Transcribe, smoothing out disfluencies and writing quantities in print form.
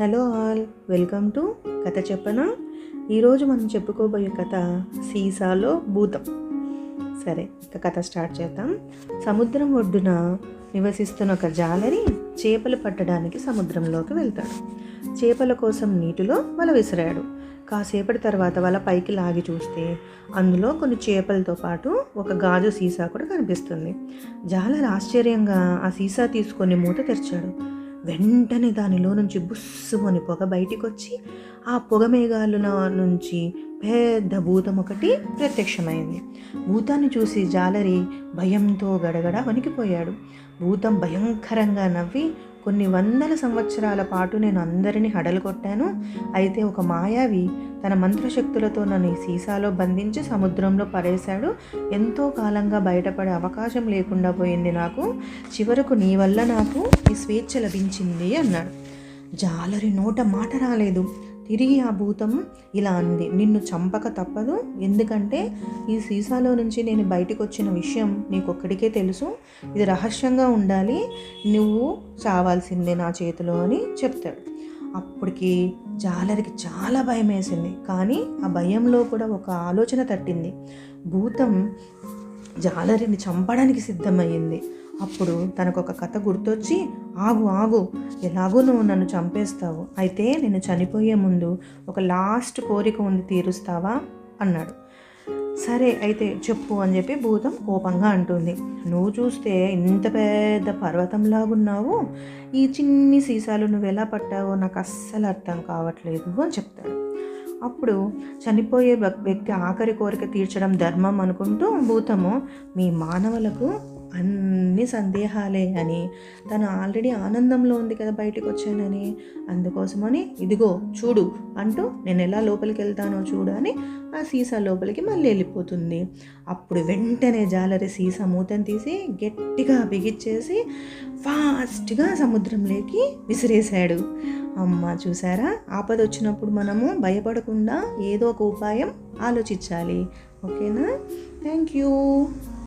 Hello all, welcome to కథ చెప్పనా. ఈరోజు మనం చెప్పుకోబోయే కథ సీసాలో భూతం. సరే, ఇక కథ స్టార్ట్ చేద్దాం. సముద్రం ఒడ్డున నివసిస్తున్న ఒక జాలరి చేపలు పట్టడానికి సముద్రంలోకి వెళ్తాడు. చేపల కోసం నీటిలో వల విసిరాడు. కాసేపటి తర్వాత వల పైకి లాగి చూస్తే అందులో కొన్ని చేపలతో పాటు ఒక గాజు సీసా కూడా కనిపిస్తుంది. జాలరి ఆశ్చర్యంగా ఆ సీసా తీసుకొని మూత తెరిచాడు. వెంటనే దానిలో నుంచి బుస్సుమని పొగ బయటికి వచ్చి ఆ పొగ మేఘాల నుంచి పెద్ద భూతం ఒకటి ప్రత్యక్షమైంది. భూతాన్ని చూసి జాలరి భయంతో గడగడ వణికిపోయాడు. భూతం భయంకరంగా నవ్వి, కొన్ని వందల సంవత్సరాల పాటు నేను అందరినీ హడలు కొట్టాను. అయితే ఒక మాయావి తన మంత్రశక్తులతో నన్ను ఈ సీసాలో బంధించి సముద్రంలో పడేశాడు. ఎంతో కాలంగా బయటపడే అవకాశం లేకుండా పోయింది నాకు. చివరకు నీ వల్ల నాకు ఈ స్వేచ్ఛ లభించింది అన్నాడు. జాలరి నోట మాట రాలేదు. తిరిగి ఆ భూతం ఇలా అంది, నిన్ను చంపక తప్పదు. ఎందుకంటే ఈ సీసాలో నుంచి నేను బయటకు వచ్చిన విషయం నీకొక్కడికే తెలుసు. ఇది రహస్యంగా ఉండాలి. నువ్వు చావాల్సిందే నా చేతిలో అని చెప్తాడు. అప్పటికి జాలరికి చాలా భయం వేసింది. కానీ ఆ భయంలో కూడా ఒక ఆలోచన తట్టింది. భూతం జాలరిని చంపడానికి సిద్ధమయ్యింది. అప్పుడు తనకు ఒక కథ గుర్తొచ్చి, ఆగు ఆగు, ఎలాగో నువ్వు నన్ను చంపేస్తావు. అయితే నేను చనిపోయే ముందు ఒక లాస్ట్ కోరిక ఉంది, తీరుస్తావా అన్నాడు. సరే అయితే చెప్పు అని చెప్పి భూతం కోపంగా అంటుంది. నువ్వు చూస్తే ఇంత పెద్ద పర్వతంలాగున్నావు, ఈ చిన్ని సీసాలు నువ్వు ఎలా పట్టావో నాకు అస్సలు అర్థం కావట్లేదు అని చెప్తాడు. అప్పుడు చనిపోయే వ్యక్తి ఆఖరి కోరిక తీర్చడం ధర్మం అనుకుంటూ భూతము, మీ మానవులకు అన్ని సందేహాలే అని, తను ఆల్రెడీ ఆనందంలో ఉంది కదా బయటకు వచ్చానని, అందుకోసమని ఇదిగో చూడు అంటూ నేను ఎలా లోపలికి వెళ్తానో చూడు అని ఆ సీసా లోపలికి మళ్ళీ వెళ్ళిపోతుంది. అప్పుడు వెంటనే జాలరి సీసా మూతను తీసి గట్టిగా బిగిచ్చేసి ఫాస్ట్గా సముద్రంలోకి విసిరేశాడు. అమ్మ, చూసారా, ఆపద వచ్చినప్పుడు మనము భయపడకుండా ఏదో ఒక ఉపాయం ఆలోచించాలి. ఓకేనా? Thank you.